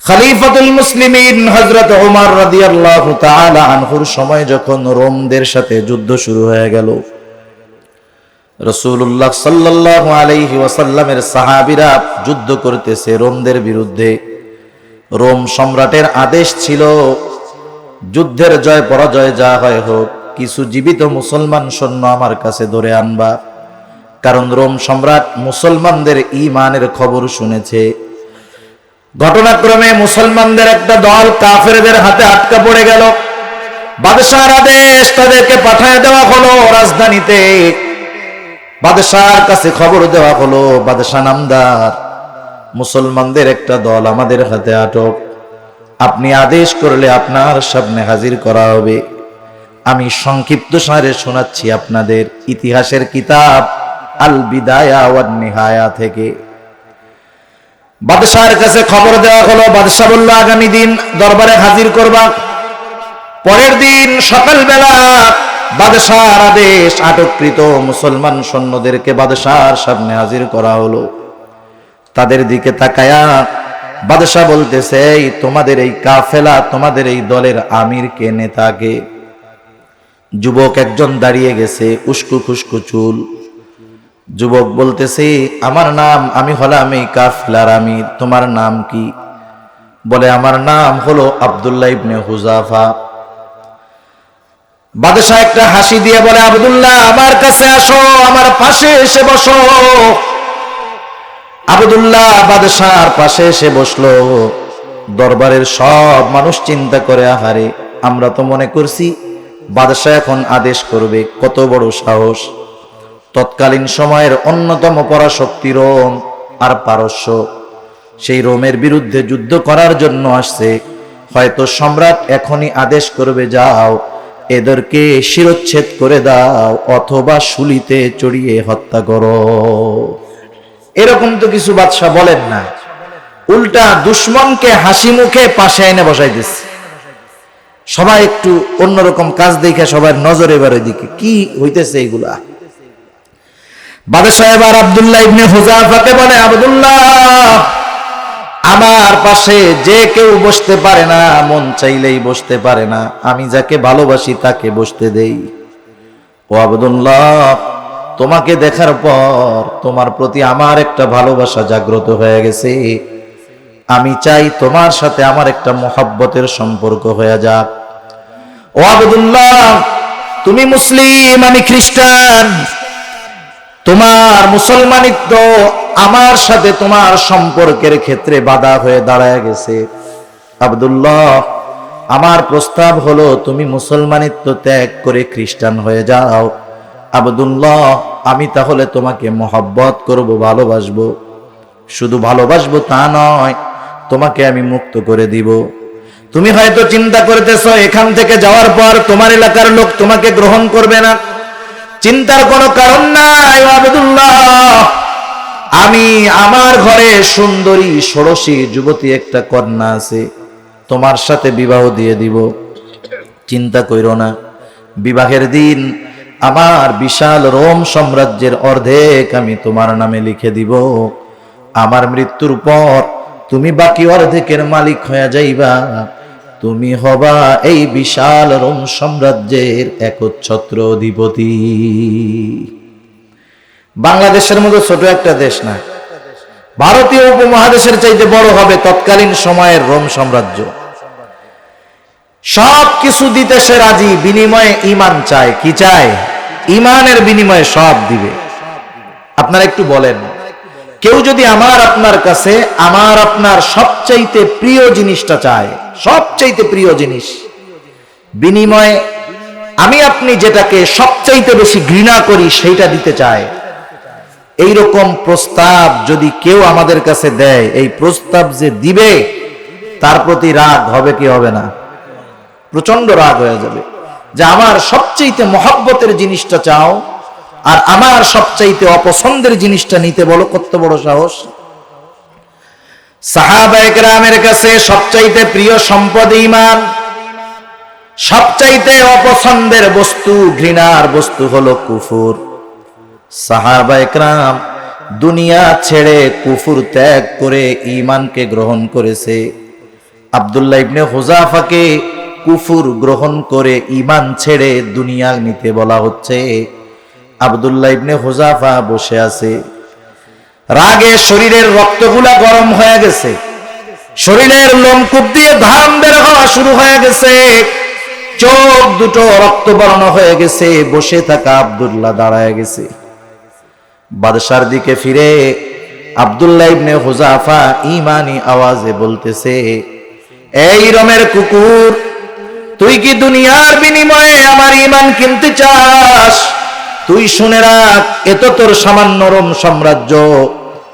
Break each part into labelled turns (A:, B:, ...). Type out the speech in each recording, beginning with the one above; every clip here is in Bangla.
A: খলিফাতুল মুসলিমিন হযরত ওমর রাদিয়াল্লাহু তাআলা আনহুর সময় যখন রোমদের সাথে যুদ্ধ শুরু হয়ে গেল, রাসূলুল্লাহ সাল্লাল্লাহু আলাইহি ওয়াসাল্লামের সাহাবীরা যুদ্ধ করতেছে রোমদের বিরুদ্ধে। রোম সম্রাটের আদেশ ছিল, যুদ্ধের জয় পরাজয় যা হয় হোক, কিছু জীবিত মুসলমান সৈন্য আমার কাছে ধরে আনবা। কারণ রোম সম্রাট মুসলমানদের ঈমানের খবর শুনেছে। ঘটনাক্রমে মুসলমানদের একটা দল কাফেরদের হাতে আটকা পড়ে গেল। বাদশাহর আদেশ, তাদেরকে পাঠিয়ে দেওয়া হলো রাজধানীতে। বাদশাহর কাছে খবর দেওয়া হলো, বাদশাহ নামদার, মুসলমানদের একটা দল আমাদের হাতে আটক, আপনি আদেশ করলে আপনার সামনে হাজির করা হবে। আমি সংক্ষিপ্ত সারে শোনাচ্ছি আপনাদের ইতিহাসের কিতাব আল বিদায়া ওয়ান নিহায়া থেকে। বাদশাহর কাছে খবর দেওয়া হলো, বাদশাহ বলল আগামী দিন দরবারে হাজির করবা। পরের দিন সকালবেলা বাদশাহর আদেশ, আটককৃত মুসলমান সৈন্যদেরকে বাদশাহর সামনে হাজির করা হলো। তাদের দিকে তাকায়া বাদশাহ বলতেছে, তোমাদের এই কাফেলা, তোমাদের এই দলের আমির কে, নেতা কে? যুবক একজন দাঁড়িয়ে গেছে, উস্কো খুস্কো চুল। যুবক বলতেছে, আমার নাম, আমি হলাম এই কাফেলার আমির। তোমার নাম কি? বলে, আমার নাম হলো আব্দুল্লাহ ইবনে হুযাফা। বাদশাহ একটা হাসি দিয়ে বলে, আব্দুল্লাহ আমার কাছে আসো, আমার পাশে এসে বসো। আব্দুল্লাহ বাদশাহর পাশে এসে বসলো। দরবারের সব মানুষ চিন্তা করে, আহারে, আমরা তো মনে করছি বাদশাহ এখন আদেশ করবে, কত বড় সাহস! তৎকালীন সময়ের অন্যতম পরাশক্তি রোম আর পারস্য, সেই রোমের বিরুদ্ধে যুদ্ধ করার জন্য আসছে। হয়তো সম্রাট এখনই আদেশ করবে, যাও এদেরকে শিরচ্ছেদ করে দাও, অথবা শুলিতে চড়িয়ে হত্যা করো। এরকম তো কিছু বাদশা বলেন না, উল্টা দুশ্মনকে হাসি মুখে পাশে এনে বসাই দিচ্ছে। সবাই একটু অন্যরকম কাজ দেখে সবার নজর এবার ওইদিকে, কি হইতেছে এইগুলা। বাদশাহ এবার আব্দুল্লাহ ইবনে হুযাফাকে বলে, আব্দুল্লাহ আমার পাশে যে কেউ বসতে পারে না, মন চাইলেই বসতে পারে না, আমি যাকে ভালোবাসি তাকে বসতে দেই। ও আব্দুল্লাহ, তোমাকে দেখার পর তোমার প্রতি আমার একটা ভালোবাসা জাগ্রত হয়ে গেছে। আমি চাই তোমার সাথে আমার একটা মহব্বতের সম্পর্ক হয়ে যাক। ও আব্দুল্লাহ, তুমি মুসলিম, আমি খ্রিস্টান, তোমার মুসলমানিত্ব আমার সাথে তোমার সম্পর্কের ক্ষেত্রে বাধা হয়ে দাঁড়ায় গেছে। আব্দুল্লাহ, আমার প্রস্তাব হলো তুমি মুসলমানিত্ব ত্যাগ করে খ্রিস্টান হয়ে যাও। আব্দুল্লাহ, আমি তাহলে তোমাকে মহব্বত করব, ভালোবাসবো। শুধু ভালোবাসবো তা নয়, তোমাকে আমি মুক্ত করে দিব। তুমি হয়তো চিন্তা করতেছো এখান থেকে যাওয়ার পর তোমার এলাকার লোক তোমাকে গ্রহণ করবে না। চিন্তার কোনো কারণ নাই আব্দুল্লাহ, আমি আমার ঘরে সুন্দরী ষোড়শী যুবতী একটা কন্যা আছে, তোমার সাথে বিবাহ দিয়ে দিব। চিন্তা কইরো না, বিবাহের দিন আমার বিশাল রোম সাম্রাজ্যের অর্ধেক আমি তোমার নামে লিখে দিব। আমার মৃত্যুর পর তুমি বাকি অর্ধেকের মালিক হয়ে যাইবা। তুমি হবা এই বিশাল রোম সাম্রাজ্যের একচ্ছত্র অধিপতি। বাংলাদেশের মতো ছোট একটা দেশ না, ভারতীয় উপমহাদেশের চাইতে বড় হবে তৎকালীন সময়ের রোম সাম্রাজ্য। সব কিছু দিতে সে রাজি, বিনিময়ে ঈমান চায়। কি চায়? ঈমানের বিনিময়ে সব দিবে। আপনারা একটু বলেন, কেউ যদি আমার আপনার কাছে আমার আপনার সবচাইতে প্রিয় জিনিসটা চায়, সবচাইতে প্রিয় জিনিস, বিনিময়ে আমি আপনি যেটাকে সবচাইতে বেশি ঘৃণা করি সেইটা দিতে চায়, এইরকম প্রস্তাব যদি কেউ আমাদের কাছে দেয়, এই প্রস্তাব যে দিবে তার প্রতি রাগ হবে কি হবে না? প্রচন্ড রাগ হয়ে যাবে যে আমার সবচাইতে মহব্বতের জিনিসটা চাও আর আমার সবচাইতে অপছন্দের জিনিসটা নিতে বলো, কত বড় সাহস! সাহাবায়ে কেরামের কাছে সবচাইতে প্রিয় সম্পদ ঈমান, সবচাইতে অপছন্দের বস্তু, ঘৃণার বস্তু হলো কুফর। সাহাবায়ে কেরাম দুনিয়া ছেড়ে কুফর ত্যাগ করে ঈমানকে গ্রহণ করেছে। আব্দুল্লাহ ইবনে হুযাফাকে কুফর গ্রহণ করে ঈমান ছেড়ে দুনিয়া নিতে বলা হচ্ছে। আব্দুল্লাহ ইবনে হুযাফা বসে আছে, রাগে শরীরের রক্তগুলা গরম হয়ে গেছে, শরীরের লোমকূপ দিয়ে ঘাম বের হওয়া শুরু হয়ে গেছে, চোখ দুটো রক্তবর্ণ হয়ে গেছে। বসে থাকা আব্দুল্লাহ দাঁড়ায় গেছে। বাদশার দিকে ফিরে আব্দুল্লাহ ইবনে হুযাফা ঈমানি আওয়াজে বলতেছে, এই রোমের কুকুর, তুই কি দুনিয়ার বিনিময়ে আমার ঈমান কিনতে চাস? তুই শুনে রাখ, এত তোর সামান্য রোম সাম্রাজ্য,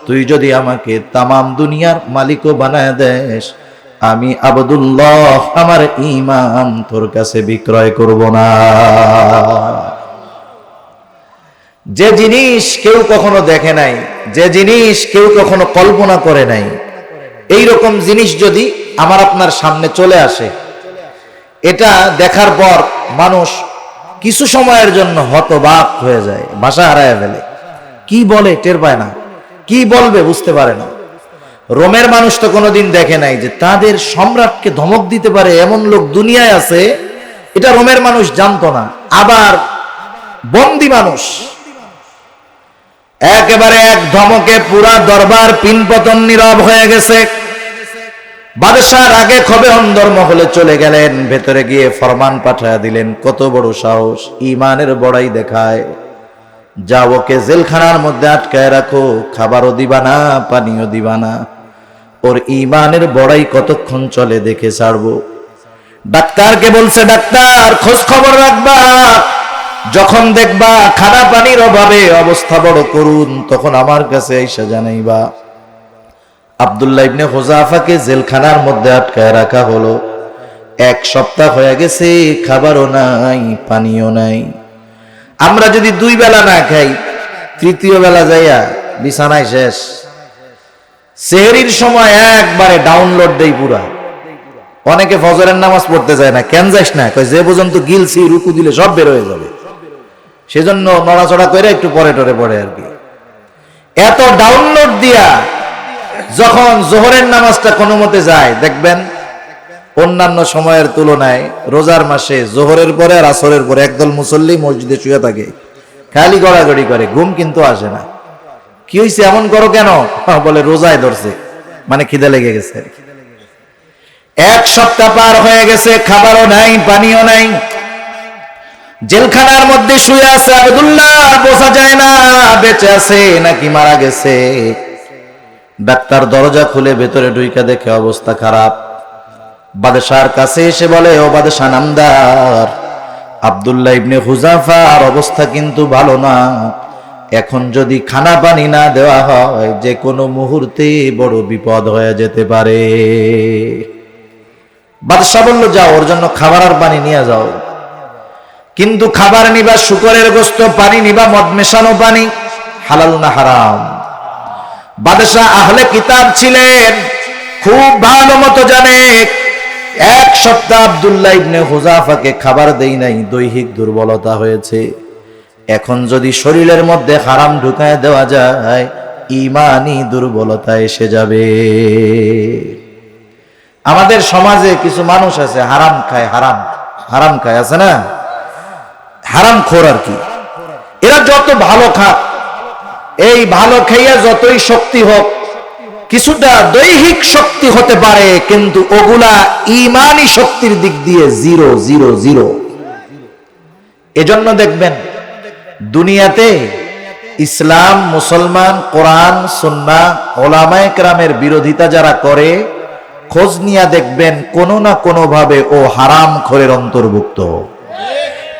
A: তুই যদি আমাকে তামাম দুনিয়ার মালিকও বানায় দেস, আমি আব্দুল্লাহ আমার ঈমান তোর কাছে বিক্রয় করব না। যে জিনিস কেউ কখনো দেখে নাই, যে জিনিস কেউ কখনো কল্পনা করে নাই, এই রকম জিনিস যদি আমার আপনার সামনে চলে আসে, এটা দেখার পর মানুষ কিছু সময়ের জন্য হতবাক হয়ে যায়, ভাষা হারায় ফেলে, কি বলে টের পায় না, কি বলবে বুঝতে পারে না। রোমের মানুষ তো কোনোদিন দেখে নাই যে তাদের সম্রাটকে ধমক দিতে পারে এমন লোক দুনিয়ায় আছে, এটা রোমের মানুষ জানতো না। আবার বন্দী মানুষ, একেবারে এক ধমকে পুরা দরবার পিনপতন নীরব হয়ে গেছে। বাদশাহ আগে ক্ষোভে অন্দরমহলে চলে গেলেন, ভেতরে গিয়ে ফরমান পাঠায়া দিলেন, কত বড় সাহস, ঈমানের বড়াই দেখায়, যাও ওকে জেলখানার মধ্যে আটকায় রাখো, খাবারও দিবা না, পানিও দিবা না, ওর ঈমানের বড়াই কতক্ষণ চলে দেখে ছাড়বো। ডাক্তারকে বলছে, ডাক্তার খোঁজ খবর রাখবা, যখন দেখবা খানা পানির অভাবে অবস্থা বড় করুন, তখন আমার কাছে এসে জানাইবা। আব্দুল্লাহ ইবনে হুযাফাকে জেলখানার মধ্যে আটকায় রাখা হলো। 1 সপ্তাহ হয়ে গেছে, খাবারও নাই, পানিও নাই। আমরা যদি 2 বেলা না খাই, 3য় বেলা যাইয়া বিছানায় শেষ। সেহরির সময় একবারে ডাউনলোড দেই পুরা। অনেকে ফজরের নামাজ পড়তে যায় না, কেন যাস না? কয় যে পর্যন্ত গিলছি রুকু দিলে সব বের হয়ে যাবে, সেজন্য নড়াচড়া করে একটু পরে টরে পড়ে আর কি। এত ডাউনলোড দিয়া যখন জোহরের নামাজটা কোনো মতে যায়, দেখবেন অন্যান্য সময়ের তুলনায় রোজার মাসে জোহরের পরে আর আসরের পরে একদল মুসল্লি মসজিদে শুয়ে থাকে, খালি গড়াগড়ি করে, ঘুম কিন্তু আসে না। কি হয়েছে, এমন করো কেন? বলে রোজায় ধরছে, মানে খিদে লেগে গেছে। 1 সপ্তাহ পার হয়ে গেছে, খাবারও নাই, পানিও নাই, জেলখানার মধ্যে শুয়ে আছে আব্দুল্লাহ, বোঝা যায় না বেঁচে আছে নাকি মারা গেছে। ডাক্তার দরজা খুলে ভেতরে ঢুইকা দেখে অবস্থা খারাপ। বাদশার কাছে এসে বলে, ও বাদশা নামদার, আব্দুল্লাহ ইবনে হুযাফার অবস্থা কিন্তু ভালো না, এখন যদি খানা পানি না দেওয়া হয়, যে কোনো মুহূর্তে বড় বিপদ হয়ে যেতে পারে। বাদশা বলল, যাও ওর জন্য খাবার আর পানি নিয়ে যাও। কিন্তু খাবার নিবা শুকরের গোশত, পানি নিবা মদ মেশানো পানি, হালাল না হারাম? বাদশাহ আহলে কিতাব ছিলেন, খুব ভালো মতো জানে। 1 সপ্তাহ আব্দুল্লাহ ইবনে হুযাফাকে খাবার দেই নাই, দৈহিক দুর্বলতা হয়েছে। এখন যদি শরীরের মধ্যে হারাম ঢুকায় দেওয়া যায়, ঈমানি দুর্বলতা এসে যাবে। আমাদের সমাজে কিছু মানুষ আছে হারাম খায়, হারাম খায়, আছে না, হারাম খোর আর কি। এরা যত ভালো খাক, এই ভালো খাইয়া যতই শক্তি হোক, কিছুটা দৈহিক শক্তি হতে পারে, কিন্তু ওগুলা ঈমানি শক্তির দিক দিয়ে 0। এজন্য দেখবেন দুনিয়াতে ইসলাম, মুসলমান, কোরআন, সুন্নাহ, ওলামায়ে কেরামের বিরোধিতা যারা করে, খোঁজ নিয়ে দেখবেন কোনো না কোনো ভাবে ও হারাম খোরের অন্তর্ভুক্ত।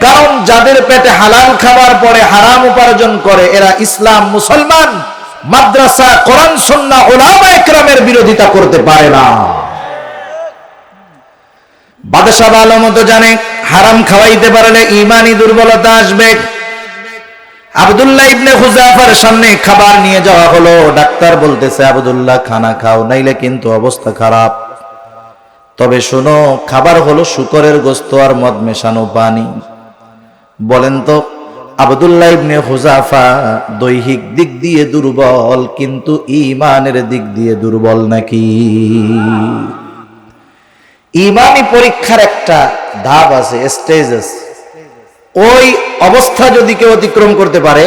A: কারণ যাদের পেটে হালাল খাবার পরে হারাম উপার্জন করে, এরা ইসলাম, মুসলমান, মাদ্রাসা, কোরআন, সুন্নাহ, উলামায়ে কেরামের বিরোধিতা করতে পারে না। বাদশা ভালো মতো জানে, হারাম খাওয়াইতে পারলে ঈমানি দুর্বলতা আসবে। আব্দুল্লাহ ইবনে হুযাফার সামনে খাবার নিয়ে যাওয়া হলো। ডাক্তার বলতেছে, আব্দুল্লাহ খানা খাও, নাইলে কিন্তু অবস্থা খারাপ। তবে শোনো, খাবার হলো শুকরের গোশত আর মদ মেশানো পানি। বলেন তো, আব্দুল্লাহ ইবনে হুযাফা দৈহিক দিক দিয়ে দুর্বল, কিন্তু ঈমানের দিক দিয়ে দুর্বল নাকি? ইমানি পরীক্ষার একটা ধাপ আছে, স্টেজ আছে। ওই অবস্থা যদি কেউ অতিক্রম করতে পারে,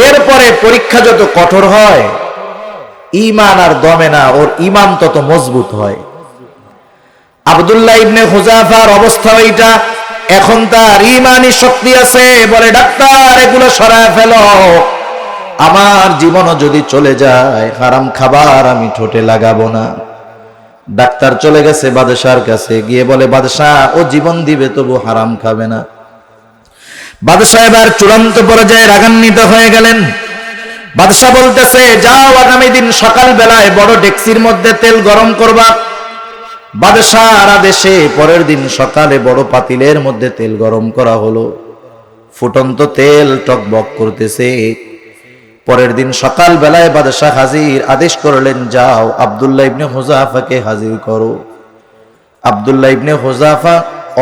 A: এরপরে পরীক্ষা যত কঠোর হয়, ইমান আর দমে না, ওর ইমান তত মজবুত হয়। আব্দুল্লাহ ইবনে হুযাফার অবস্থা এইটা। এখন তার ইমানি শক্তি আছে, বলে ডাক্তার এগুলো সরায় ফেলো, আমার জীবনও যদি চলে যায় হারাম খাবার আমি ঠোঁটে লাগাবো না। ডাক্তার চলে গেছে বাদশার কাছে, গিয়ে বলে বাদশাহ ও জীবন দিবে তবু হারাম খাবে না। বাদশাহ এবার চূড়ান্ত পর্যায়ে রাগান্বিত হয়ে গেলেন। বাদশাহ বলতেছে যাও আগামী দিন সকাল বেলায় বড় ডেকসির মধ্যে তেল গরম করবা। বাদশাহ আর আদেশে পরের দিন সকালে বড় পাতিলের মধ্যে তেল গরম করা হলো। ফুটন্ত তেল টকবক করতেছে। পরের দিন সকাল বেলায় বাদশাহ হাজির, আদেশ করলেন যাও আব্দুল্লাহ ইবনে হুযাফাকে হাজির করো। আব্দুল্লাহ ইবনে হুযাফা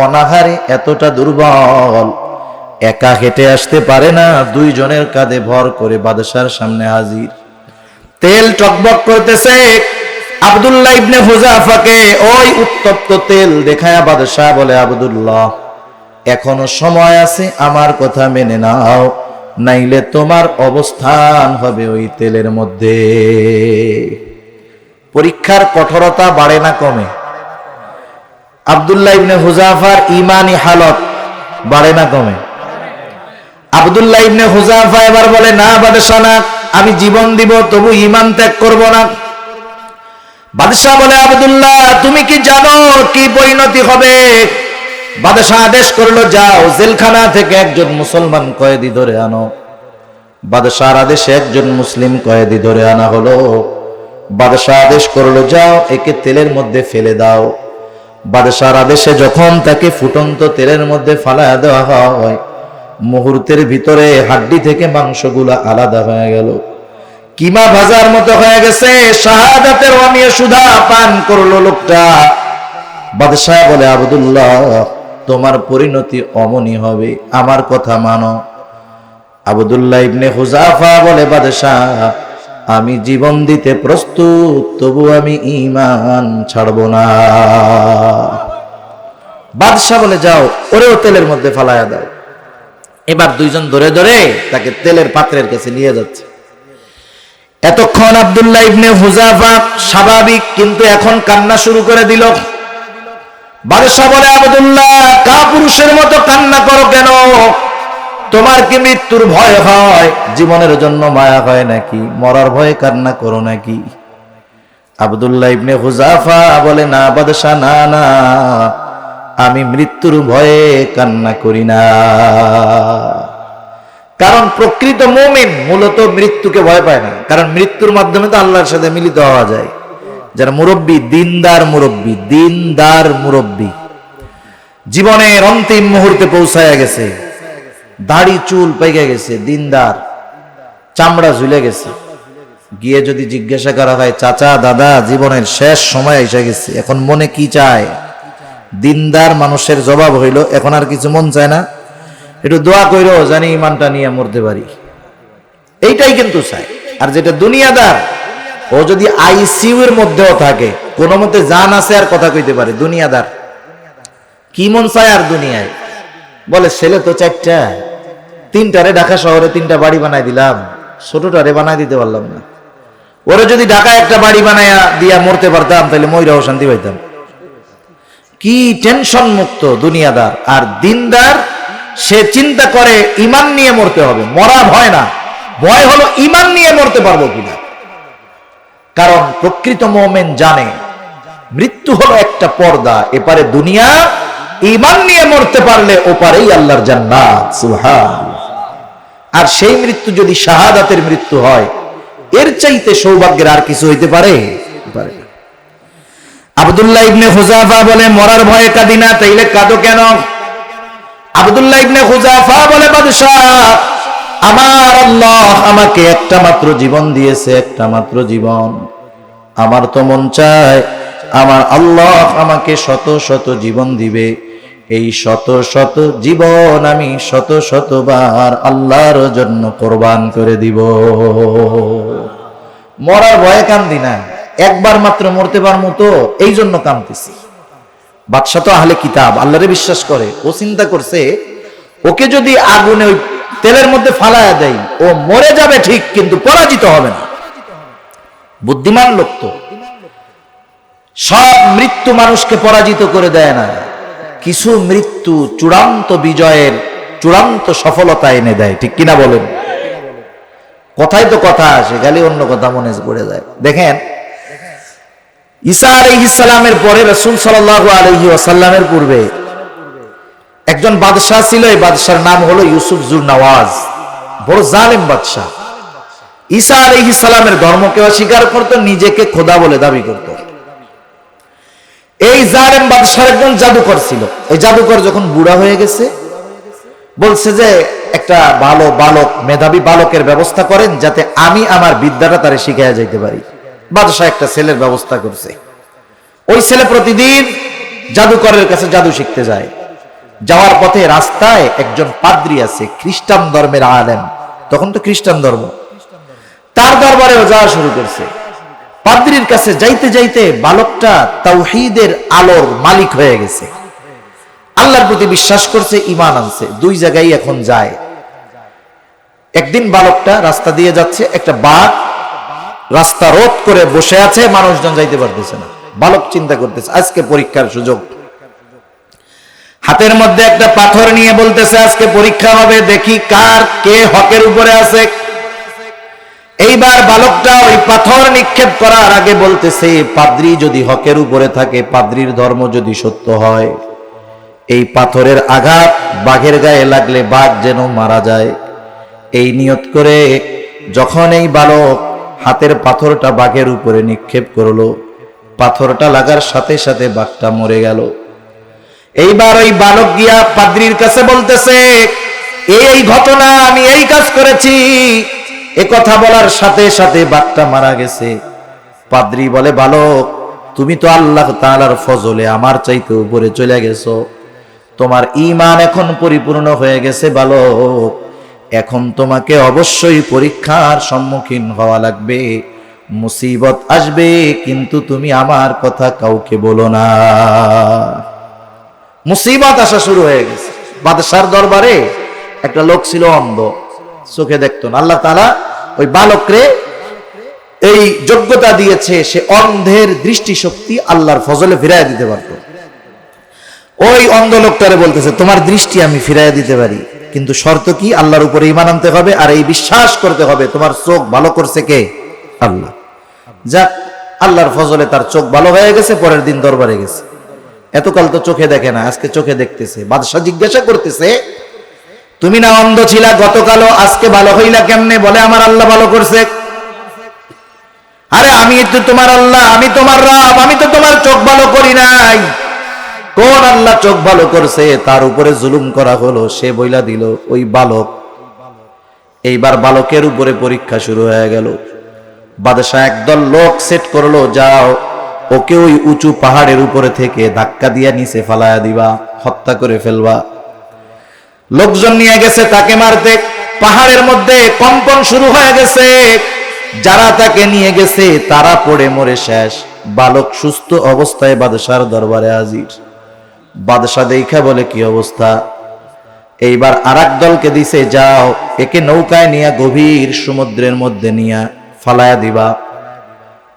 A: অনাহারে এতটা দুর্বল, একা হেঁটে আসতে পারে না, দুইজনের কাঁধে ভর করে বাদশার সামনে হাজির। তেল টকবক করতেছে। আব্দুল্লাহ ইবনে হুযাফাকে ওই উত্তপ্ত তেল দেখায়া বাদশাহ বলে আব্দুল্লাহ এখনো সময় আছে, আমার কথা মেনে নাও, নাইলে তোমার অবস্থান হবে ওই তেলের মধ্যে। পরীক্ষার কঠোরতা বাড়ে না কমে? আব্দুল্লাহ ইবনে হুযাফার ইমানি হালত বাড়ে না কমে? আব্দুল্লাহ ইবনে হুযাফা এবার বলে না বাদশাহ না, আমি জীবন দিব তবু ঈমান ত্যাগ করব না। বাদশাহ বলে আব্দুল্লাহ তুমি কি জানো কি পরিণতি হবে? বাদশাহ আদেশ করলো যাও জেলখানা থেকে একজন মুসলমান কয়েদি ধরে আনো। বাদশাহর আদেশে একজন মুসলিম কয়েদি ধরে আনা হলো। বাদশাহ আদেশ করলো যাও একে তেলের মধ্যে ফেলে দাও। বাদশাহর আদেশে যখন তাকে ফুটন্ত তেলের মধ্যে ফালায়া দেওয়া হয়, মুহূর্তের ভিতরে হাড্ডি থেকে মাংসগুলো আলাদা হয়ে গেল, কিমা ভাজার মতো হয়ে গেছে। শাহাদাতের অমিয় সুধা পান করলো লোকটা। বাদশাহ বলে আব্দুল্লাহ তোমার পরিণতি অমনি হবে, আমার কথা মানো। আব্দুল্লাহ ইবনে হুযাফা বলে বাদশাহ আমি জীবন দিতে প্রস্তুত, তবু আমি ঈমান ছাড়ব না। বাদশাহ বলে যাও ওরেও তেলের মধ্যে ফালায়া দাও। এবার দুইজন ধরে ধরে তাকে তেলের পাত্রের কাছে নিয়ে যাচ্ছে। এতক্ষণ আব্দুল্লাহ ইবনে হুযাফা স্বাভাবিক, কিন্তু এখন কান্না শুরু করে দিল। বাদশাহ বলে আব্দুল্লাহ কাপুরুষের মতো কান্না করো কেন? তোমার কি মৃত্যুর ভয় হয়? জীবনের জন্য মায়া হয় নাকি? মরার ভয়ে কান্না করো নাকি? আব্দুল্লাহ ইবনে হুযাফা বলে না বাদশাহ, না না, আমি মৃত্যুর ভয়ে কান্না করি না। কারণ প্রকৃত মুমিন মূলত মৃত্যুকে ভয় পায় না, কারণ মৃত্যুর মাধ্যমে তো আল্লাহর সাথে মিলিত হওয়া যায়। যারা মুরব্বী, দিনদার মুরব্বী, দিনদার মুরব্বী, জীবনের অন্তিম মুহূর্তে পৌঁছায়া গেছে, দাড়ি চুল পেকে গেছে, দিনদার, চামড়া ঝুলে গেছে, গিয়ে যদি জিজ্ঞাসা করা হয় চাচা দাদা জীবনের শেষ সময় এসে গেছে, এখন মনে কি চায়? দিনদার মানুষের জবাব হইল এখন আর কিছু মন চায় না, একটু দোয়া কইরো জানি ইমানটা নিয়ে মরতে পারি, এইটাই কিন্তু চায়। আর যেটা দুনিয়াদার, ও যদি আইসিইউ এর মধ্যেও থাকে কোন মতে জান আছে আর কথা কইতে পারে, দুনিয়াদার কি মন চায় আর দুনিয়ায় বলে ছেলে তো চারটা, তিনটারে ঢাকা শহরে তিনটা বাড়ি বানাই দিলাম, ছোটটারে বানাই দিতে পারলাম না। ওরে যদি ঢাকায় একটা বাড়ি বানাইয়া দিয়া মরতে পারতাম তাহলে মইরাও শান্তি পাইতাম। কি টেনশন মুক্ত দুনিয়াদার। আর দিনদার সে চিন্তা করে ইমান নিয়ে মরতে হবে, মরা ভয় না, ভয় হলো ইমান নিয়ে মরতে পারবো কিনা। কারণ প্রকৃত মুমিন জানে মৃত্যু হলো একটা পর্দা, এপারে দুনিয়া, ইমান নিয়ে মরতে পারলে ওপারেই আল্লাহর জান্নাত। সুবহানাল্লাহ। আর সেই মৃত্যু যদি শাহাদাতের মৃত্যু হয়, এর চাইতে সৌভাগ্যের আর কিছু হইতে পারে? আব্দুল্লাহ ইবনে হুযাফা বলে মরার ভয়ে কাঁদি না, তাইলে কাঁদো কেন? আব্দুল্লাহ ইবনে হুযাফা বলে বাদশাহ আমার আল্লাহ আমাকে একটা মাত্র জীবন দিয়েছে, একটা মাত্র জীবন, আমার তো মন চায় আমার আল্লাহ আমাকে শত শত জীবন দিবে, এই শত শত জীবন আমি শত শতবার আল্লাহর জন্য কোরবান করে দিব। মরার ভয়ে কান্দি না, একবার মাত্র মরতে পারবো তো এই জন্য কাঁদতেছি। বাদশা তো আহলে কিতাব, আল্লাহরে বিশ্বাস করে। ও চিন্তা করছে ওকে যদি আগুনে ওই তেলের মধ্যে ফালায়া দেয় ও মরে যাবে ঠিক, কিন্তু পরাজিত হবে না। বুদ্ধিমান লোক তো। সব মৃত্যু মানুষকে পরাজিত করে দেয় না, কিছু মৃত্যু চূড়ান্ত বিজয়ের, চূড়ান্ত সফলতা এনে দেয়। ঠিক কিনা বলেন? কথাই তো কথা আসে, খালি অন্য কথা মনে পড়ে যায়। দেখেন, ঈসা আলাইহিস সালামের পরে রাসূল সাল্লাল্লাহু আলাইহি ওয়াসাল্লামের পূর্বে একজন বাদশা ছিল। এই বাদশার নাম হলো ইউসুফ জুরনওয়াজ, বড় জালেম বাদশা। ঈসা আলাইহিস সালামের ধর্মকে অস্বীকার করত, নিজেকে খোদা বলে দাবি করত। এই জালেম বাদশার একজন জাদুকর ছিল। এই জাদুকর যখন বুড়া হয়ে গেছে, বলছে যে একটা ভালো বালক, মেধাবী বালকের ব্যবস্থা করেন, যাতে আমি আমার বিদ্যাটা তারে শিখাইয়া যাইতে পারি। বাদশাহ একটা ছেলের ব্যবস্থা করছে। ওই ছেলে প্রতিদিন জাদুকরের কাছে জাদু শিখতে যায়। যাওয়ার পথে রাস্তায় একজন পাদ্রী আছে, খ্রিস্টান ধর্মের আলেম, তখন তো খ্রিস্টান ধর্ম, তার দরবারেও যাওয়া শুরু করছে। পাদ্রীর কাছে যাইতে যাইতে বালকটা তাওহীদের আলোর মালিক হয়ে গেছে, আল্লাহর প্রতি বিশ্বাস করছে, ঈমান আনছে। দুই জায়গায় এখন যায়। একদিন বালকটা রাস্তা দিয়ে যাচ্ছে, একটা বাঘ রাস্তা রোধ করে বসে আছে, মানুষজন যাইতে পারতেছে না। বালক চিন্তা করতেছে আজকে পরীক্ষার সুযোগ। হাতের মধ্যে একটা পাথর নিয়ে বলতেছে আজকে পরীক্ষা হবে, দেখি কার কে হকের উপরে আছে। এইবার বালকটা ওই পাথর নিক্ষেপ করার আগে বলতেছে, পাদ্রী যদি হকের উপরে থাকে, পাদ্রীর ধর্ম যদি সত্য হয়, এই পাথরের আঘাত বাঘের গায়ে লাগলে বাঘ যেন মারা যায়। এই নিয়ত করে যখন এই বালক হাতের পাথরটা বাঘের উপরে নিক্ষেপ করলো, পাথরটা লাগার সাথে সাথে বাঘটা মরে গেল। এইবার ওই বালক গিয়া পাদ্রীর কাছে বলতেছে, এই ঘটনা, আমি এই কাজ করেছি। এ কথা বলার সাথে সাথে বাঘটা মারা গেছে। পাদ্রী বলে, বালক, তুমি তো আল্লাহ তাআলার ফজলে আমার চাইতে উপরে চলে গেছো, তোমার ঈমান এখন পরিপূর্ণ হয়ে গেছে বালক। এখন তোমাকে অবশ্যই পরীক্ষার সম্মুখীন হওয়া লাগবে, মুসিবত আসবে, কিন্তু তুমি আমার কথা কাউকে বলো না। মুসিবত আসা শুরু হয়ে গেছে। বাদশার দরবারে একটা লোক ছিল অন্ধ, চোখে দেখতো না। আল্লাহ তাআলা ওই বালকরে এই যোগ্যতা দিয়েছে, সে অন্ধের দৃষ্টিশক্তি আল্লাহর ফজলে ফিরাইয়া দিতে পারত। ওই অন্ধ লোকটারে বলতেছে, তোমার দৃষ্টি আমি ফিরাইয়া দিতে পারি, কিন্তু শর্ত কি? আল্লাহর উপরে ঈমান আনতে হবে, আর এই বিশ্বাস করতে হবে তোমার চোখ ভালো করছে কে? আল্লাহ। যাক, আল্লাহর ফজলে তার চোখ ভালো হয়ে গেছে। পরের দিন দরবারে গেছে। এতকাল তো চোখে দেখে না, আজকে চোখে দেখতেছে। বাদশা জিজ্ঞাসা করতেছে, তুমি না অন্ধ ছিলা গতকালও, আজকে ভালো হইলা কেমনে? বলে, আমার আল্লাহ ভালো করছে। আরে আমি তো তোমার আল্লাহ, আমি তোমার রব, আমি তো তোমার চোখ ভালো করি নাই। কোন আল্লাহ চোখ ভালো করছে? তার উপরে জুলুম করা হলো, সে বইলা দিল ওই বালক। এইবার বালকের উপরে পরীক্ষা শুরু হয়ে গেল। বাদশা একদল লোক সেট করলো, যাও ওকে ওই উঁচু পাহাড়ের উপরে থেকে ধাক্কা দিয়া নিচে ফালায়া দিবা, হত্যা করে ফেলবা। লোকজন নিয়ে গেছে তাকে মারতে। পাহাড়ের মধ্যে কম্পন শুরু হয়ে গেছে। যারা তাকে নিয়ে গেছে তারা পড়ে মরে শেষ। বালক সুস্থ অবস্থায় বাদশার দরবারে হাজির। বাদশা দেখা বলে, কি অবস্থা? এইবার আরেক দলকে দিছে, যাও একে নৌকায় নিয়ে গভীর সমুদ্রের মধ্যে নিয়ে ফালায়া দিবা।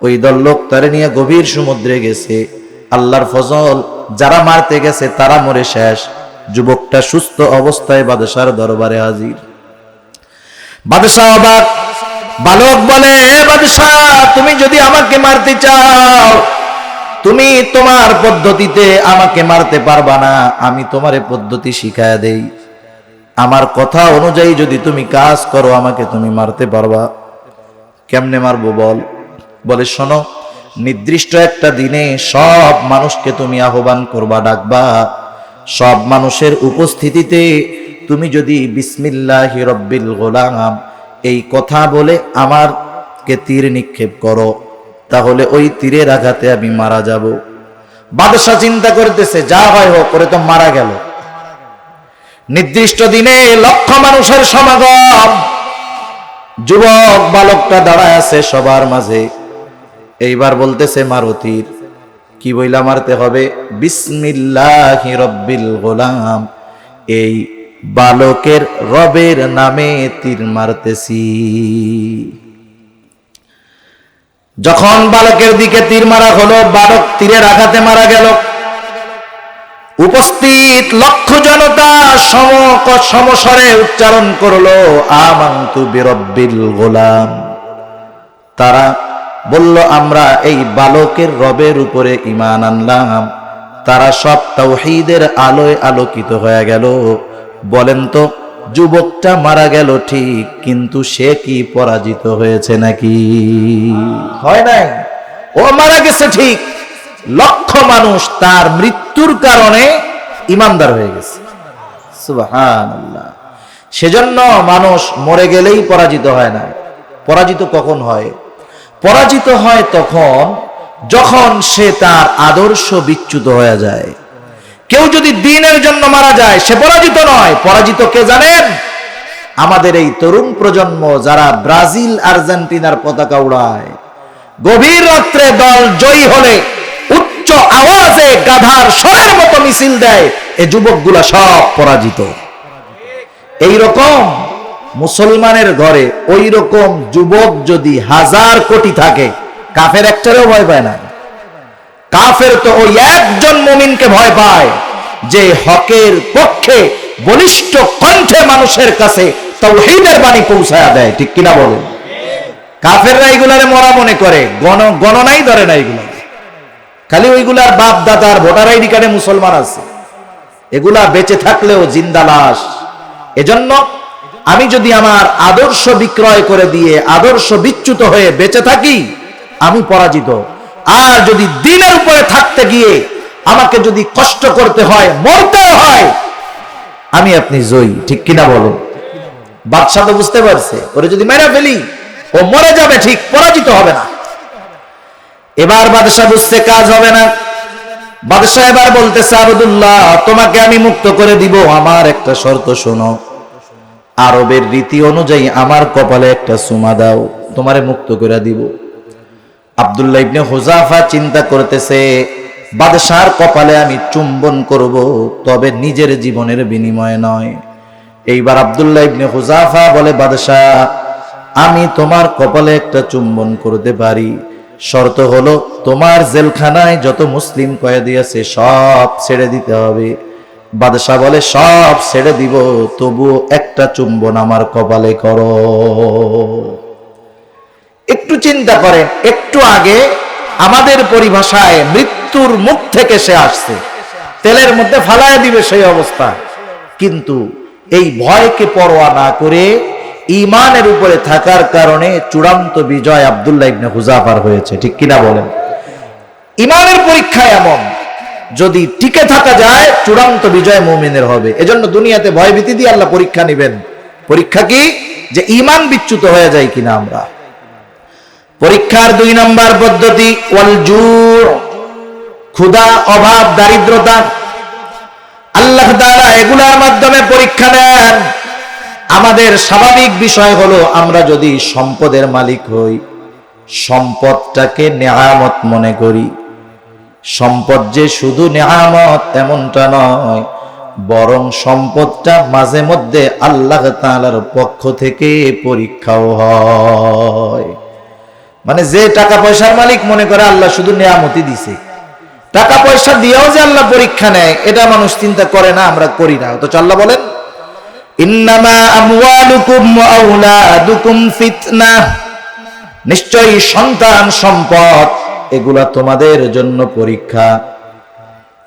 A: ওই দল লোক তারে নিয়ে গভীর সমুদ্রে গেছে। আল্লাহর ফজল, যারা মারতে গেছে তারা মরে শেষ। যুবকটা সুস্থ অবস্থায় বাদশার দরবারে হাজির। বাদশা অবাক। বালক বলে, বাদশা, তুমি যদি আমাকে মারতে চাও, তুমি তোমার পদ্ধতিতে আমাকে মারতে পারবা না, আমি তোমারে পদ্ধতি শিখায়া দেই। আমার কথা অনুযায়ী যদি তুমি কাজ করো, আমাকে তুমি মারতে পারবা। কেমনে মারবো বল? বলে, শোনো, নির্দিষ্ট একটা দিনে সব মানুষকে তুমি আহ্বান করবা, ডাকবা। সব মানুষের উপস্থিতিতে তুমি যদি বিসমিল্লাহি রব্বিল গোলাম এই কথা বলে আমারকে তীর নিক্ষেপ করো, তাহলে ওই তীরের আঘাতে আমি মারা যাব। বাদশা চিন্তা করতেছে, যা হয় হোক, করে তো মারা গেল। নির্দিষ্ট দিনে লক্ষ মানুষের সমাগম। যুবক বালকটা দাঁড়ায় আছে সবার মাঝে। এইবার বলতেছে, মারো তীর। কি বইলা মারতে হবে? বিসমিল্লাহি রব্বিল গোলাম, এই বালকের রবের নামে তীর মারতেছি। যখন বালকের দিকে তীর মারা হলো, বালক তীরের আঘাতে মারা গেল। উপস্থিত লক্ষ জনতা সমস্বরে উচ্চারণ করলো আমানতু বিরব্বিল গোলাম। তারা বলল আমরা এই বালকের রবের উপরে ঈমান আনলাম। তারা সব তাওহীদের আলোয় আলোকিত হয়ে গেল। বলেন তো, যুবকটা মারা গেল ঠিক, কিন্তু সে কি পরাজিত হয়েছে নাকি? হয় নাই। ও মারা গেছে ঠিক, লক্ষ মানুষ তার মৃত্যুর কারণে ঈমানদার হয়ে গেছে। সুবহানাল্লাহ। সেজন্য মানুষ মরে গেলেই পরাজিত হয় না। পরাজিত কখন হয়? পরাজিত হয় তখন যখন সে তার আদর্শ বিচ্যুত হয়ে যায়। কেউ যদি দ্বীনের জন্য মারা যায়, সে পরাজিত নয়। পরাজিত কে জানেন? আমাদের এই তরুণ প্রজন্ম যারা ব্রাজিল আর্জেন্টিনার পতাকা উড়ায়, গভীর রাত্রে দল জয়ী হলে উচ্চ আওয়াজে গাধার স্বরের মতো মিছিল দেয়, এই যুবকগুলা সব পরাজিত। এই রকম মুসলমানের ঘরে ওই রকম যুবক যদি 1000 কোটি থাকে, কাফের একটারও ভয় পায় না। কাফের তো ওই একজন মুমিনকে ভয় পায় যে হকের পক্ষে বলিষ্ঠ কণ্ঠে মানুষের কাছে তাওহীদের বাণী পৌঁছায়া দেয়। ঠিক কিনা বলেন? কাফেররা এগুলারে মরা মনে করে, গণনাই ধরে না এগুলা। খালি ওইগুলার বাপ দাদার ভোটার আইডি কার্ডে মুসলমান আছে, এগুলা বেঁচে থাকলেও জিন্দা লাশ। এজন্য আমি যদি আমার আদর্শ বিক্রয় করে দিয়ে আদর্শ বিচ্যুত হয়ে বেঁচে থাকি, আমি পরাজিত। আর যদি দ্বীনের উপরে থাকতে গিয়ে আমাকে যদি কষ্ট করতে হয়, মরতে হয়, আমি আপনি জয়ী। ঠিক কিনা বলুন? বাদশা তো বুঝতে পারছে, ওরে যদি মেরে ফেলি ও মরে যাবে, ঠিক, পরাজিত হবে না। এবার বাদশা বুঝতে কাজ হবে না। বাদশা এবার বলতেছে, আবদুল্লাহ, তোমাকে আমি মুক্ত করে দিব, আমার একটা শর্ত শোনো। আরবের রীতি অনুযায়ী আমার কপালে একটা চুমা দাও, তোমারে মুক্ত করে দিব। আব্দুল্লাহ ইবনে হুযাফা চিন্তা করতেছে, বাদশার কপালে আমি চুম্বন করব, তবে নিজের জীবনের বিনিময়ে নয়। এইবার আব্দুল্লাহ ইবনে হুযাফা বলে, বাদশা, আমি তোমার কপালে একটা চুম্বন করতে পারি, শর্ত হলো তোমার জেলখানায় যত মুসলিম কয়েদি আছে সব ছেড়ে দিতে হবে। বাদশা বলে, সব ছেড়ে দিব, তবুও একটা চুম্বন আমার কপালে করো। একটু চিন্তা করেন, একটু আগে আমাদের পরিভাষায় মৃত্যুর মুখ থেকে সে আসছে, তেলের মধ্যে ফালায় দিবে সেই অবস্থা, কিন্তু এই ভয়কে পরোয়া না করে ঈমানের উপরে থাকার কারণে চূড়ান্ত বিজয় আব্দুল্লাহ ইবনে হুযাফার হয়েছে। ঠিক কিনা বলেন? ঈমানের পরীক্ষা এমন, যদি টিকে থাকা যায় চূড়ান্ত বিজয় মুমিনের হবে। এজন্য দুনিয়াতে ভয় ভীতি দিয়ে আল্লাহ পরীক্ষা নেবেন। পরীক্ষা কি? যে ঈমান বিচ্যুত হয়ে যায় কিনা আমরা। পরীক্ষার 2 নম্বর পদ্ধতি ওয়াল জু', ক্ষুধা, অভাব, দারিদ্রতা। আল্লাহ তাআলা এগুলোর মাধ্যমে পরীক্ষা নেন। আমাদের স্বাভাবিক বিষয় হলো, আমরা যদি সম্পদের মালিক হই, সম্পদটাকে নেয়ামত মনে করি। সম্পদ যে শুধু নেয়ামত এমনটা নয়, বরং সম্পদটা মাঝে মধ্যে আল্লাহ তাআলার পক্ষ থেকে পরীক্ষাও হয়। মানে যে টাকা পয়সার মালিক মনে করে আল্লাহ শুধু নেয়ামতই দিছে, টাকা পয়সা দিয়েও যে আল্লাহ পরীক্ষা নেয়, এটা মানুষ চিন্তা করে না, আমরা করি না। অথচ আল্লাহ বলেন, ইন্নামা আমওয়ালুকুম ওয়া আওলাদুকুম ফিতনাহ, নিশ্চয়ই সন্তান সম্পদ এগুলা তোমাদের জন্য পরীক্ষা।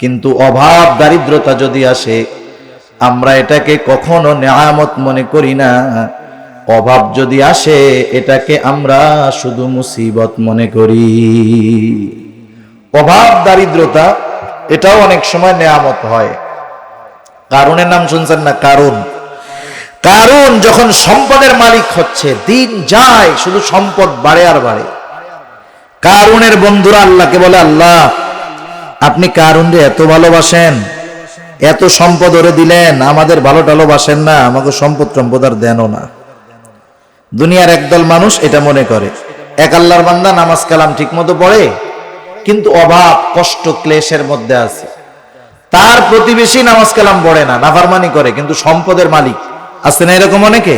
A: কিন্তু অভাব দারিদ্রতা যদি আসে, আমরা এটাকে কখনো নেয়ামত মনে করি না। অভাব যদি আসে, এটাকে আমরা শুধু মুসিবত মনে করি। অভাব দারিদ্রতা এটাও অনেক সময় নেয়ামত হয়। কারুনের নাম শুনছেন না? কারুন যখন সম্পদের মালিক হচ্ছে, দিন যায় শুধু সম্পদ বাড়ে আর বাড়ে। কারুনের বন্ধুরা আল্লাহকে বলে, আল্লাহ আপনি কারুনরে এত ভালোবাসেন, এত সম্পদ ওরে দিলেন, আমাদের ভালো ভালোবাসেন না, আমাকে সম্পদ আর দেনও না। দুনিয়ার একদল মানুষ এটা মনে করে। এক আল্লাহর বান্দা নামাজ কালাম ঠিক মতো পড়ে, কিন্তু অভাব কষ্ট ক্লেশের মধ্যে আছে। তার প্রতিবেশী নামাজ কালাম পড়ে না, নাফরমানি করে, কিন্তু সম্পদের মালিক আছে না এরকম অনেকে।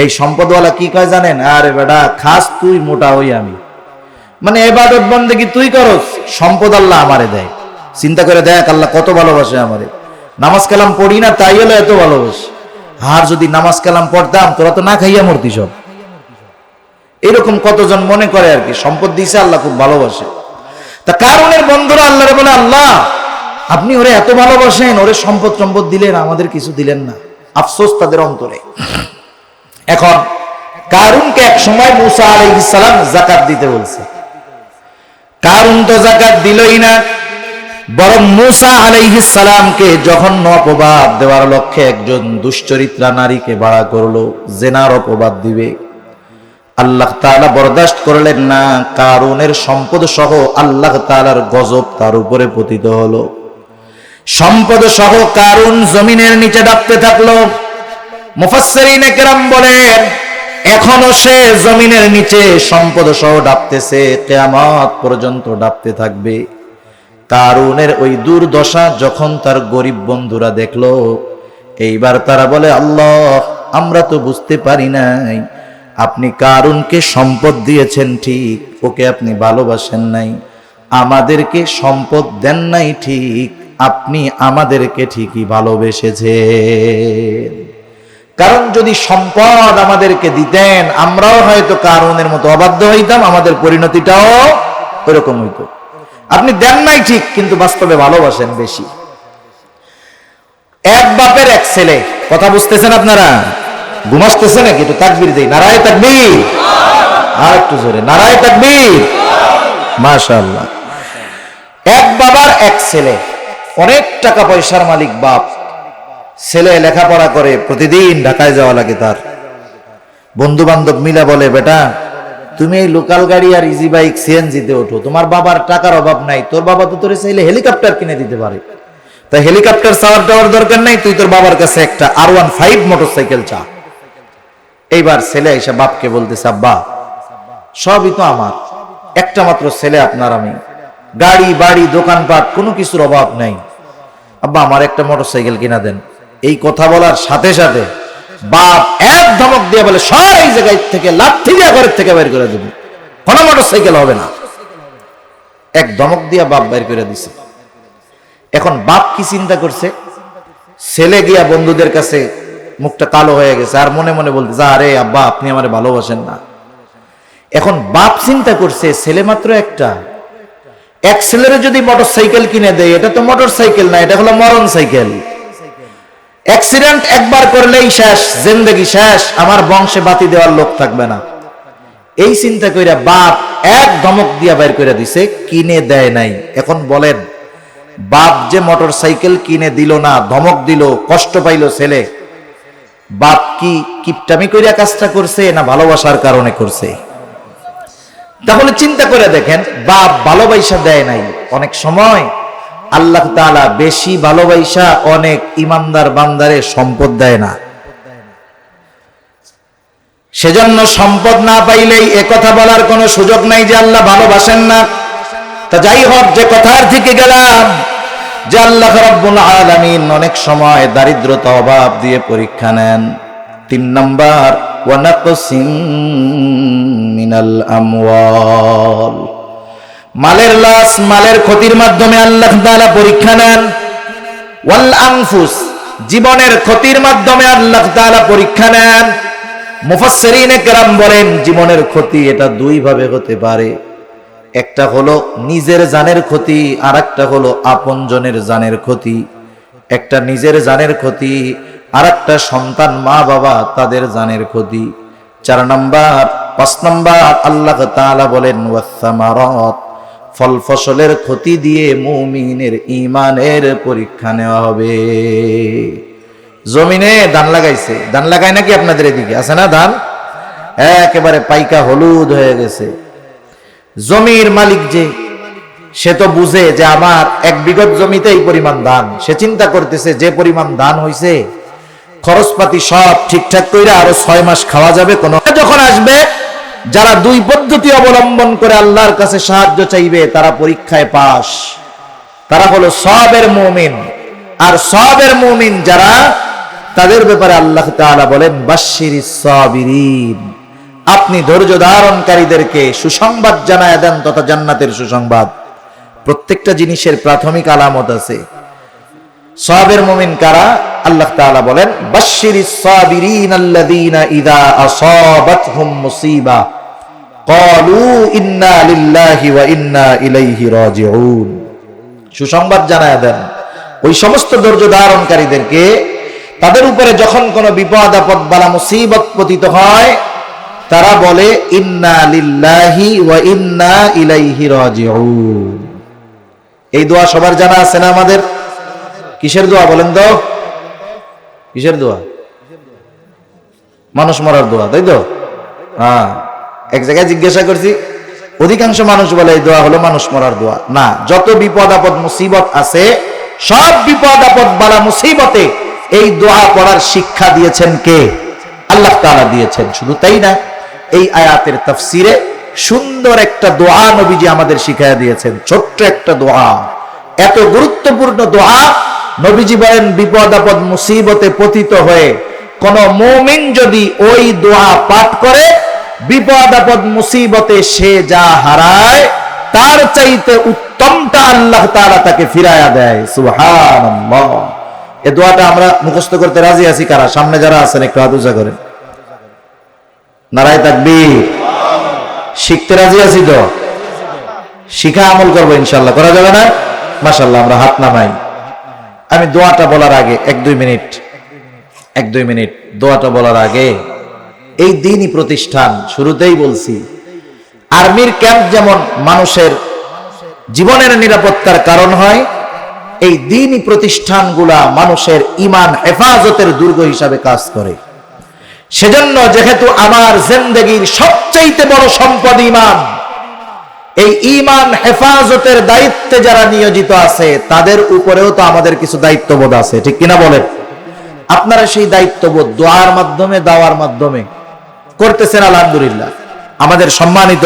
A: এই সম্পদওয়ালা কি কয় জানেন? আরে বেটা খাস তুই, মোটা হই আমি। মানে ইবাদত বন্দেগী তুই করস, সম্পদ আল্লাহ আমারে দেয়। চিন্তা করে দেখ আল্লাহ কত ভালোবাসে আমারে। নামাজ কালাম পড়ি না তাই হলো এত ভালোবাসে। আর যদি নামাজ কালাম পড়তাম তোরা তো না খাইয়া মরতি সব। এরকম কতজন মনে করে আর কি সম্পদ দিয়েছে আল্লাহ খুব ভালোবাসে। তা কারণের বন্ধুরা আল্লাহরে বলে, আল্লাহ আপনি ওরে এত ভালোবাসেন, ওরে সম্পদ দিলেন, আমাদের কিছু দিলেন না। আফসোস তাদের অন্তরে। এখন কারুনকে এক সময় মুসা আলাইহিস সালাম যাকাত দিতে বলছে। কারুন তো যাকাত দিলই না, বরং মুসা আলাইহিস সালামকে জঘন্য অপবাদ দেওয়ার লক্ষ্যে একজন দুশ্চরিত্রা নারীকে ভাড়া করলো, জেনার অপবাদ দিবে। আল্লাহ তাআলা বরদাস্ত করলেন না। কারুনের সম্পদ সহ আল্লাহ তাআলার গজব তার উপরে পতিত হলো। সম্পদ সহ কারুন জমিনের নিচে ডাবতে থাকলো। মুফাসসিরিনে কেরাম বলেন এখনো সে জমিনের নিচে সম্পদ সহ ডাবতেছে, কিয়ামত পর্যন্ত ডাবতে থাকবে। কারুনের ওই দুর্দশা যখন তার গরিব বন্ধুরা দেখলো, এইবার তারা বলে, আল্লাহ আমরা তো বুঝতে পারি নাই, আপনি কারুনকে সম্পদ দিয়েছেন ঠিক, ওকে আপনি ভালোবাসেন নাই। আমাদেরকে সম্পদ দেন নাই ঠিক, আপনি আমাদেরকে ঠিকই ভালোবেসেছেন। কারণ যদি সম্পদ আমাদেরকে দিতেন আমরাও হয়তো কারুনের মতো অবাধ্য হইতাম, আমাদের পরিণতিটাও ওইরকম হইতো। আপনি দেন নাই ঠিক, কিন্তু বাস্তবে ভালোবাসেন বেশি। এক বাপের এক ছেলে, কথা বুঝতেছেন আপনারা? ঘুমাসতেছে নাকি? একটু তাকবীর দেই, নারায়ে তাকবীর। আর একটু জোরে, নারায়ে তাকবীর। মাশাআল্লাহ। এক বাবার এক ছেলে, অনেক টাকা পয়সার মালিক বাপ। ছেলে লেখাপড়া করে, প্রতিদিন ঢাকায় যাওয়া লাগে তার। বন্ধু বান্ধব মিলা বলে, বেটা তুমি এই লোকাল গাড়ি আর ইজি বাইক সিএনজিতে ওঠো, তোমার বাবার টাকার অভাব নাই, তোর বাবা তো তোরে চাইলে হেলিকপ্টার কিনে দিতে পারে। তাই হেলিকপ্টার চাওয়ার টাওয়ার দরকার নাই, তুই তোর বাবার কাছে একটা R15 মোটরসাইকেল চা। এইবার ছেলে এসে বাপকে বলতেছে, আব্বা সবই তো আমার, একটা মাত্র ছেলে আপনার আমি, গাড়ি বাড়ি দোকানপাট কোনো কিছুর অভাব নাই, আব্বা আমার একটা মোটরসাইকেল কিনা দেন। এই কথা বলার সাথে সাথে বাপ এক ধমক দিয়ে বলে, সর এই জায়গায় থেকে, লাথি দিয়ে ঘরের থেকে বের করে দেব, কোনো মোটরসাইকেল হবে না। এক ধমক দিয়ে বাপ বের করে দিছে। এখন বাপ কি চিন্তা করছে, ছেলে গিয়া বন্ধুদের কাছে মুখটা কালো হয়ে গেছে, আর মনে মনে বলতে, যা রে আব্বা আপনি আমারে ভালোবাসেন না। এখন বাপ চিন্তা করছে ছেলে মাত্র একটা, এক ছেলের যদি মোটরসাইকেল কিনে দেয়, এটা তো মোটরসাইকেল না, এটা হলো মরণ সাইকেল। অ্যাক্সিডেন্ট একবার করলেই শেষ, জিন্দেগি শেষ, আমার বংশে বাতি দেওয়ার লোক থাকবে না। এই চিন্তা কইরা বাপ এক ধমক দিয়া বের করে দিছে, কিনে দেয় নাই। এখন বলেন, বাপ যে মোটরসাইকেল কিনে দিল না, ধমক দিল, কষ্ট পাইল ছেলে, বাপ কি কিপটামি কইরা কাজটা করছে না ভালোবাসার কারণে করছে? তাহলে চিন্তা করে দেখেন, বাপ ভালোবাসা দেয় নাই। অনেক সময় আল্লাহ তাআলা বেশি ভালোবাসা অনেক ইমানদার বান্দারে সম্পদ দেয় না। সেজন্য সম্পদ না পাইলেই একথা বলার কোনো সুযোগ নাই যে আল্লাহ ভালোবাসেন না। তা যাই হোক, যে কথার থেকে গেলাম, যে আল্লাহ রাব্বুল আলামিন অনেক সময় দারিদ্রতা অভাব দিয়ে পরীক্ষা নেন। 3 নাম্বার, ওয়া নাকসিম মিনাল আমওয়াল, মালের লস, মালের ক্ষতির মাধ্যমে আল্লাহ তাআলা পরীক্ষা নেন। ওয়াল আনফুস, জীবনের ক্ষতির মাধ্যমে আল্লাহ তাআলা পরীক্ষা নেন। মুফাসসিরিনে কেরাম বলেন জীবনের ক্ষতি এটা দুই ভাবে হতে পারে। একটা হলো নিজের জানের ক্ষতি, আর একটা হলো আপনজনের জানের ক্ষতি। একটা নিজের জানের ক্ষতি, আর একটা সন্তান মা বাবা তাদের জানের ক্ষতি। 4 নাম্বার, 5 নাম্বার আল্লাহ তাআলা বলেন ওয়াসসামারাত, ফল ফসলের ক্ষতি দিয়ে মুমিনের ঈমানের পরীক্ষা নেওয়া হবে। জমিনে ধান লাগাইছে, ধান লাগায় নাকি আপনাদের এদিকে আছে না ধান? একেবারে পাইকা হলুদ হয়ে গেছে। জমির মালিক যে, সে তো বুঝে যে আমার 1 বিঘত জমিতে এই পরিমাণ ধান। সে চিন্তা করতেছে যে পরিমাণ ধান হইছে, খরচপাতি সব ঠিকঠাক কইরা আরো 6 মাস খাওয়া যাবে। কোন যখন আসবে যারা দুই পদ্ধতি অবলম্বন করে আল্লাহর কাছে সাহায্য চাইবে তারা পরীক্ষায় পাস। তারা হলো সওয়াবের মুমিন। আর সওয়াবের মুমিন যারা, তাদের ব্যাপারে আল্লাহ তাআলা বলেন বাশশিরিস সাবিরিন, আপনি ধৈর্য ধারণকারীদেরকে সুসংবাদ জানায় দেন তথা জান্নাতের সুসংবাদ। প্রত্যেকটা জিনিসের প্রাথমিক আলামত আছে। সওয়াবের মুমিন কারা? আল্লাহ তাআলা বলেন বাশশিরিস সাবিরিন আল্লাযীনা ইযা আসাবাতহুম মুসিবা ক্বালু ইন্না লিল্লাহি ওয়া ইন্না ইলাইহি রাজিউন। সুসংবাদ জানায় দেন ওই সমস্ত ধৈর্য ধারণকারীদেরকে, তাদের উপরে যখন কোনো বিপদ আপদ বালা মুসিবত পতিত হয় তারা বলে ইন্না লিল্লাহি ওয়া ইন্না ইলাইহি রাজিউন। এই দোয়া সবার জানা আছে না আমাদের? কিসের দোয়া বলেন তো? কিসের দোয়া? মানুষ মরার দোয়া, তাই তো? হ্যাঁ, এক জায়গায় জিজ্ঞাসা করছি, অধিকাংশ মানুষ বলে এই দোয়া হলো মানুষ মরার দোয়া। না, যত বিপদ আপদ মুসিবত আছে সব বিপদ আপদ বালা মুসিবতে এই দোয়া পড়ার শিক্ষা দিয়েছেন কে? আল্লাহ তাআলা দিয়েছেন। শুধু তাই না, এই আয়াতের তাফসিরে সুন্দর একটা দোয়া নবীজি আমাদের শিখাইয়া দিয়েছেন। ছোট্ট একটা দোয়া, এত গুরুত্বপূর্ণ দোয়া। নবীজি বলেন বিপদ আপদ মুসিবতে পতিত হয়ে কোন মুমিন যদি ওই দোয়া পাঠ করে, বিপদ আপদ মুসিবতে সে যা হারায় তার চাইতে উত্তমটা আল্লাহ তাআলা তাকে ফিরাইয়া দেয়। সুবহানাল্লাহ। এই দোয়াটা আমরা মুখস্থ করতে রাজি আছি কারা? সামনে যারা আছেন একটু হাত উঁচা করেন। নারায়ে তাকবীর। শিখতে রাজি আছি তো? শিখা আমল করবো ইনশাআল্লাহ। করা যাবে না? মাশাআল্লাহ, আমরা হাত নামাই। আমি দোয়াটা বলার আগে এক দুই মিনিট দোয়াটা বলার আগে, এই দ্বীনি প্রতিষ্ঠান শুরুতেই বলছি, আর্মির ক্যাম্প যেমন মানুষের জীবনের নিরাপত্তার কারণ হয়, এই দ্বীনি প্রতিষ্ঠানগুলা মানুষের ঈমান হেফাজতের দুর্গ হিসাবে কাজ করে। সেজন্য যেহেতু আমার জিন্দেগীর সবচাইতে বড় সম্পদ ঈমান, এই ঈমান হেফাজতের দায়িত্বে যারা নিয়োজিত আছে তাদের উপরেও তো আমাদের কিছু দায়িত্ববোধ আছে, ঠিক কিনা বলেন? আপনারা সেই দায়িত্ববোধ দোয়ার মাধ্যমে, দাওয়ার মাধ্যমে করতেছেন আলহামদুলিল্লাহ। আমাদের সম্মানিত